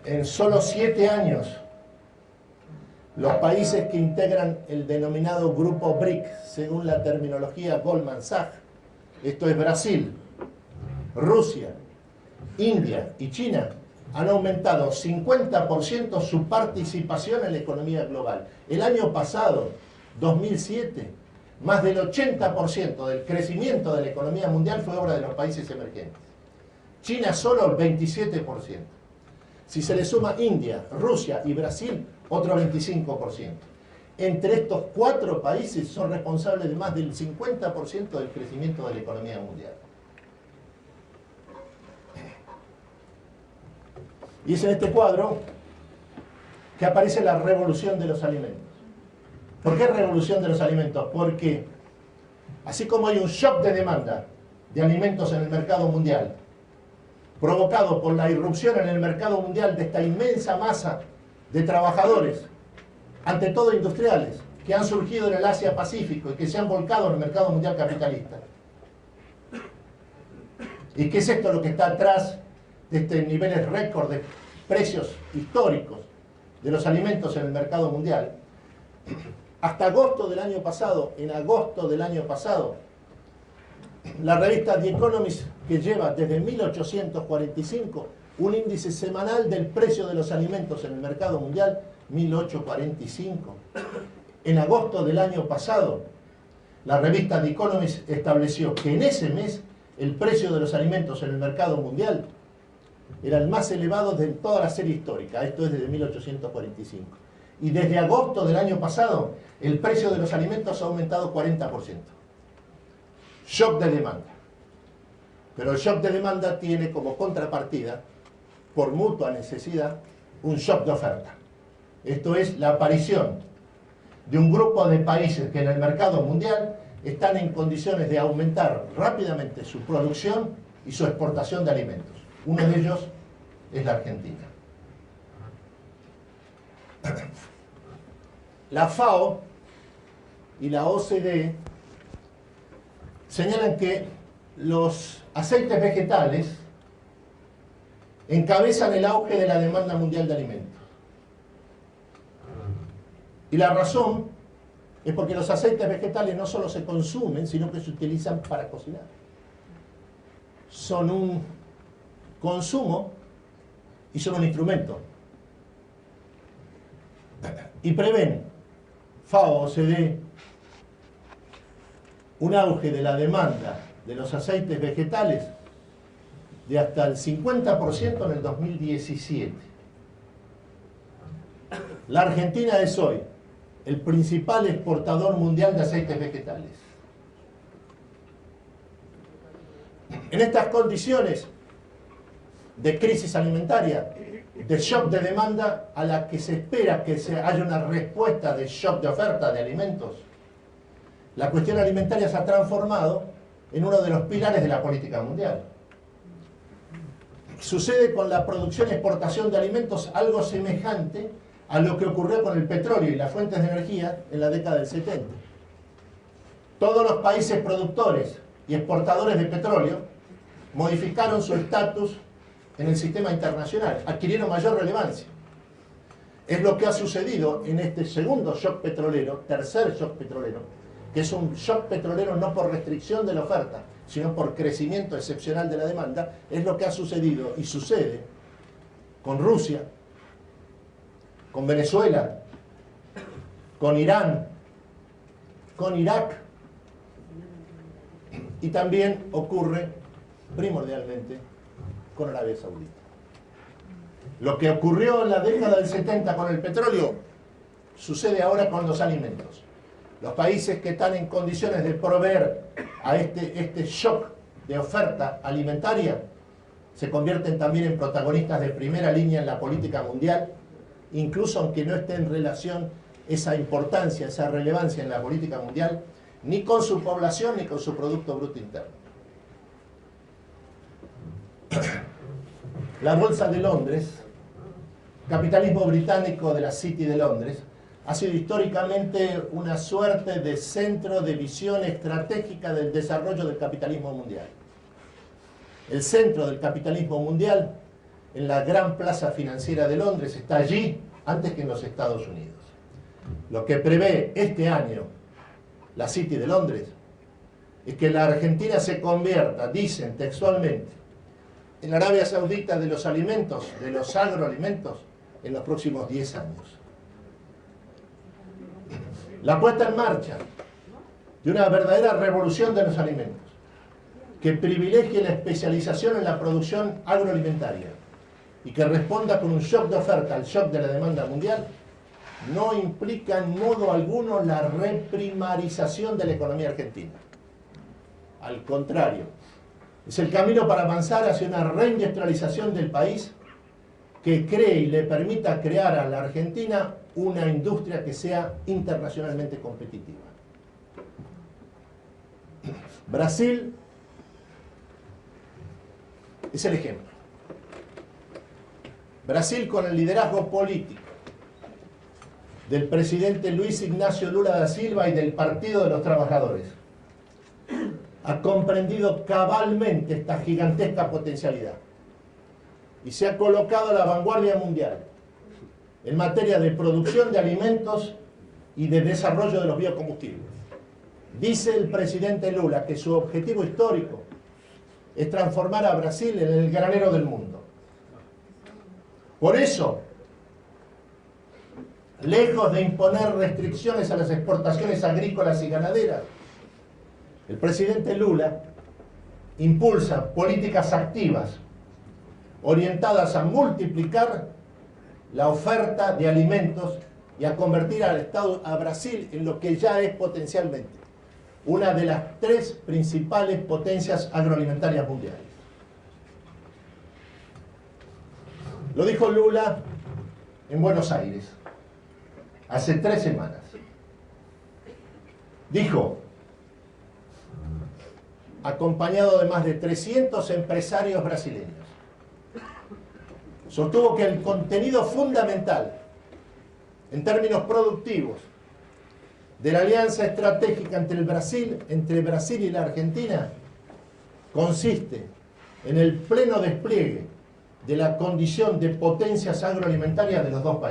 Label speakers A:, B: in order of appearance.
A: En solo 7 años, los países que integran el denominado Grupo BRIC, según la terminología Goldman Sachs, esto es Brasil, Rusia, India y China, han aumentado 50% su participación en la economía global. El año pasado, 2007, más del 80% del crecimiento de la economía mundial fue obra de los países emergentes. China solo el 27%. Si se le suma India, Rusia y Brasil, otro 25%. Entre estos 4 países son responsables de más del 50% del crecimiento de la economía mundial. Y es en este cuadro que aparece la revolución de los alimentos. ¿Por qué revolución de los alimentos? Porque así como hay un shock de demanda de alimentos en el mercado mundial, provocado por la irrupción en el mercado mundial de esta inmensa masa de trabajadores, ante todo industriales, que han surgido en el Asia-Pacífico y que se han volcado en el mercado mundial capitalista. ¿Y qué es esto lo que está atrás de estos niveles récord de precios históricos de los alimentos en el mercado mundial? Hasta agosto del año pasado, en agosto del año pasado, la revista The Economist, que lleva desde 1845 un índice semanal del precio de los alimentos en el mercado mundial, 1845. En agosto del año pasado, la revista The Economist estableció que en ese mes el precio de los alimentos en el mercado mundial era el más elevado de toda la serie histórica. Esto es desde 1845. Y desde agosto del año pasado, el precio de los alimentos ha aumentado 40%. Shock de demanda. Pero el shock de demanda tiene como contrapartida, por mutua necesidad, un shock de oferta. Esto es la aparición de un grupo de países que en el mercado mundial están en condiciones de aumentar rápidamente su producción y su exportación de alimentos. Uno de ellos es la Argentina. La FAO y la OCDE señalan que los aceites vegetales encabezan el auge de la demanda mundial de alimentos. Y la razón es porque los aceites vegetales no solo se consumen, sino que se utilizan para cocinar. Son un consumo y son un instrumento. Y prevén FAO, OCDE, un auge de la demanda de los aceites vegetales de hasta el 50% en el 2017. La Argentina es hoy el principal exportador mundial de aceites vegetales. En estas condiciones de crisis alimentaria, de shock de demanda a la que se espera que haya una respuesta de shock de oferta de alimentos, la cuestión alimentaria se ha transformado en uno de los pilares de la política mundial. Sucede con la producción y exportación de alimentos algo semejante a lo que ocurrió con el petróleo y las fuentes de energía en la década del 70. Todos los países productores y exportadores de petróleo modificaron su estatus en el sistema internacional, adquirieron mayor relevancia. Es lo que ha sucedido en este segundo shock petrolero, tercer shock petrolero, que es un shock petrolero no por restricción de la oferta, sino por crecimiento excepcional de la demanda. Es lo que ha sucedido y sucede con Rusia, con Venezuela, con Irán, con Irak, y también ocurre primordialmente con Arabia Saudita. Lo que ocurrió en la década del 70 con el petróleo sucede ahora con los alimentos. Los países que están en condiciones de proveer a este shock de oferta alimentaria se convierten también en protagonistas de primera línea en la política mundial, incluso aunque no esté en relación esa importancia, esa relevancia en la política mundial, ni con su población ni con su Producto Bruto Interno. La Bolsa de Londres, capitalismo británico de la City de Londres, ha sido históricamente una suerte de centro de visión estratégica del desarrollo del capitalismo mundial. El centro del capitalismo mundial en la gran plaza financiera de Londres, está allí antes que en los Estados Unidos. Lo que prevé este año la City de Londres es que la Argentina se convierta, dicen textualmente, en la Arabia Saudita de los alimentos, de los agroalimentos, en los próximos 10 años. La puesta en marcha de una verdadera revolución de los alimentos, que privilegie la especialización en la producción agroalimentaria y que responda con un shock de oferta al shock de la demanda mundial, no implica en modo alguno la reprimarización de la economía argentina. Al contrario, es el camino para avanzar hacia una reindustrialización del país que cree y le permita crear a la Argentina una industria que sea internacionalmente competitiva. Brasil es el ejemplo. Brasil, con el liderazgo político del presidente Luis Ignacio Lula da Silva y del Partido de los Trabajadores, ha comprendido cabalmente esta gigantesca potencialidad y se ha colocado a la vanguardia mundial en materia de producción de alimentos y de desarrollo de los biocombustibles. Dice el presidente Lula que su objetivo histórico es transformar a Brasil en el granero del mundo. Por eso, lejos de imponer restricciones a las exportaciones agrícolas y ganaderas, el presidente Lula impulsa políticas activas orientadas a multiplicar la oferta de alimentos y a convertir a Brasil en lo que ya es potencialmente una de las 3 principales potencias agroalimentarias mundiales. Lo dijo Lula en Buenos Aires hace 3 semanas. Dijo, acompañado de más de 300 empresarios brasileños, sostuvo que el contenido fundamental en términos productivos de la alianza estratégica entre Brasil y la Argentina consiste en el pleno despliegue de la condición de potencias agroalimentarias de los dos países.